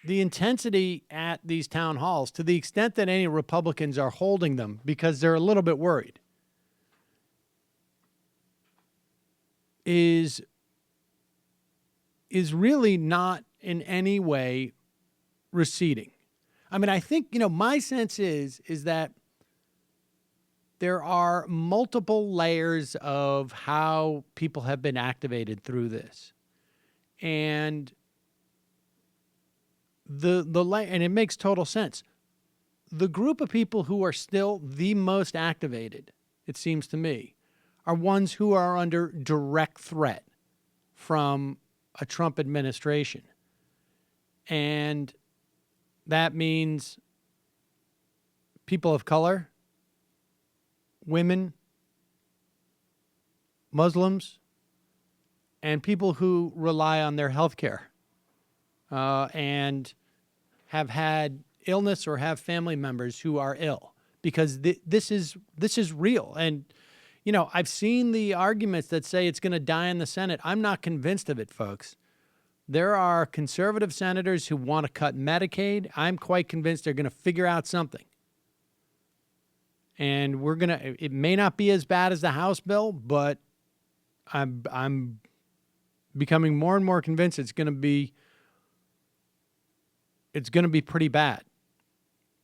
the intensity at these town halls, to the extent that any Republicans are holding them because they're a little bit worried, is really not in any way receding. I mean, I think, my sense is that there are multiple layers of how people have been activated through this. And and it makes total sense. The group of people who are still the most activated, it seems to me, are ones who are under direct threat from a Trump administration. And that means people of color, women, Muslims, and people who rely on their health care and have had illness or have family members who are ill, because this is real. And, I've seen the arguments that say it's going to die in the Senate. I'm not convinced of it, folks. There are conservative senators who want to cut Medicaid. I'm quite convinced they're going to figure out something. And it may not be as bad as the House bill, but I'm becoming more and more convinced it's going to be pretty bad.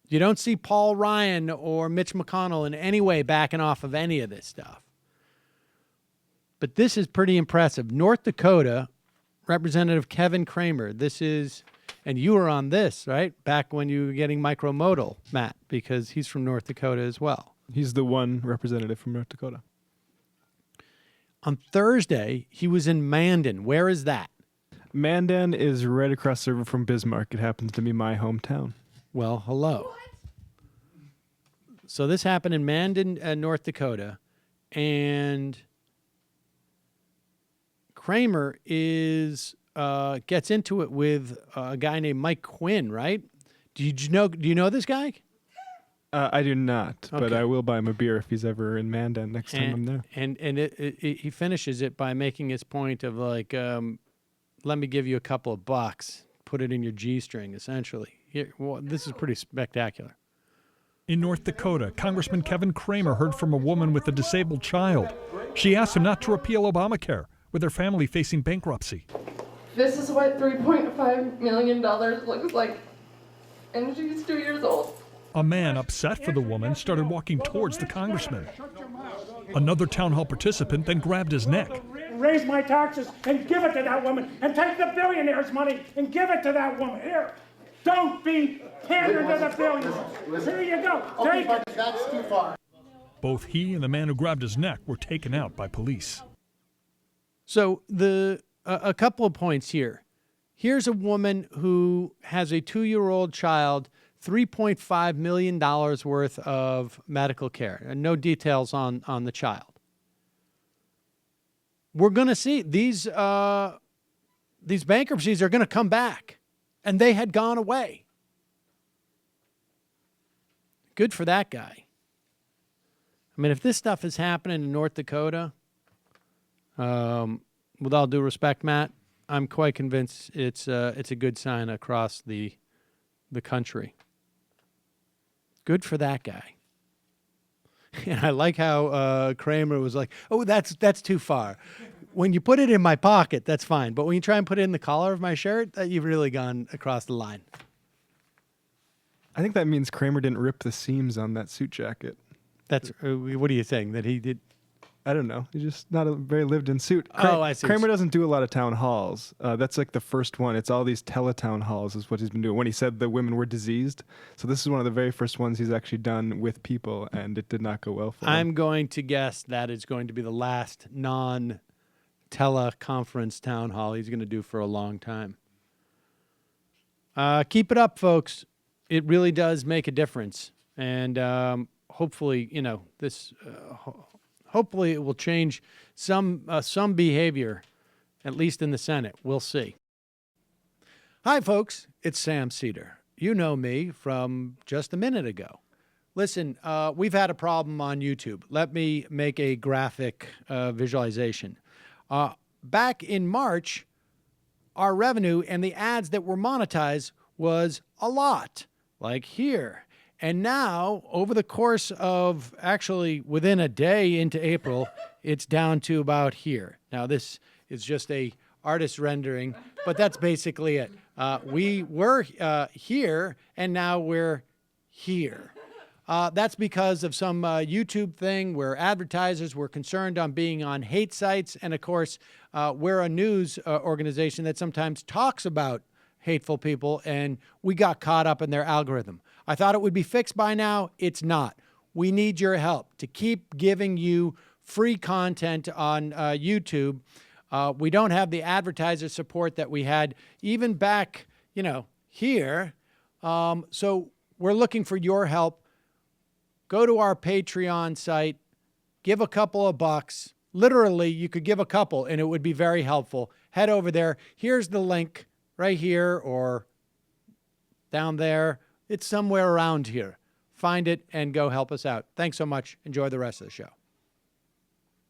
You don't see Paul Ryan or Mitch McConnell in any way backing off of any of this stuff. But this is pretty impressive. North Dakota, Representative Kevin Cramer, and you were on this, right? Back when you were getting micromodal, Matt, because he's from North Dakota as well. He's the one representative from North Dakota. On Thursday, he was in Mandan. Where is that? Mandan is right across the river from Bismarck. It happens to be my hometown. Well, hello. What? So this happened in Mandan, North Dakota, and Cramer gets into it with a guy named Mike Quinn, right? Do you know this guy? I do not, Okay. but I will buy him a beer if he's ever in Mandan next time I'm there. And he finishes it by making his point of like, let me give you a couple of bucks, put it in your G-string, essentially. This is pretty spectacular. In North Dakota, Congressman Kevin Cramer heard from a woman with a disabled child. She asked him not to repeal Obamacare, with her family facing bankruptcy. This is what $3.5 million looks like, and she's 2 years old. A man upset for the woman started walking towards the congressman. Another town hall participant then grabbed his neck. Raise my taxes and give it to that woman, and take the billionaire's money and give it to that woman. Here, don't be pandering to the billionaires. Here you go. Take it. That's too far. Both he and the man who grabbed his neck were taken out by police. So a couple of points here. Here's a woman who has a 2-year-old child, $3.5 million worth of medical care, and no details on the child. We're going to see these bankruptcies are going to come back, and they had gone away. Good for that guy. I mean, if this stuff is happening in North Dakota, with all due respect, Matt, I'm quite convinced it's a good sign across the country. Good for that guy. And I like how Cramer was like, "Oh, that's too far. When you put it in my pocket, that's fine. But when you try and put it in the collar of my shirt, you've really gone across the line." I think that means Cramer didn't rip the seams on that suit jacket. That's what are you saying? That he did? I don't know. He's just not a very lived-in suit. I see. Cramer doesn't do a lot of town halls. That's like the first one. It's all these teletown halls is what he's been doing. When he said the women were diseased, so this is one of the very first ones he's actually done with people, and it did not go well for him. I'm going to guess that it's going to be the last non-teleconference town hall he's going to do for a long time. Keep it up, folks. It really does make a difference, and hopefully, this. Hopefully it will change some behavior, at least in the Senate. We'll see. Hi, folks. It's Sam Seder. You know me from just a minute ago. Listen, we've had a problem on YouTube. Let me make a graphic visualization. Back in March, our revenue and the ads that were monetized was a lot, like here. And now, over the course of actually within a day into April, it's down to about here. Now, this is just a artist rendering, but that's basically it. We were here, and now we're here. That's because of some YouTube thing where advertisers were concerned on being on hate sites. And of course, we're a news organization that sometimes talks about hateful people, and we got caught up in their algorithm. I thought it would be fixed by now. It's not. We need your help to keep giving you free content on YouTube. We don't have the advertiser support that we had even back, here. So we're looking for your help. Go to our Patreon site, give a couple of bucks. Literally, you could give a couple, and it would be very helpful. Head over there. Here's the link right here or down there. It's somewhere around here. Find it and go help us out. Thanks so much. Enjoy the rest of the show.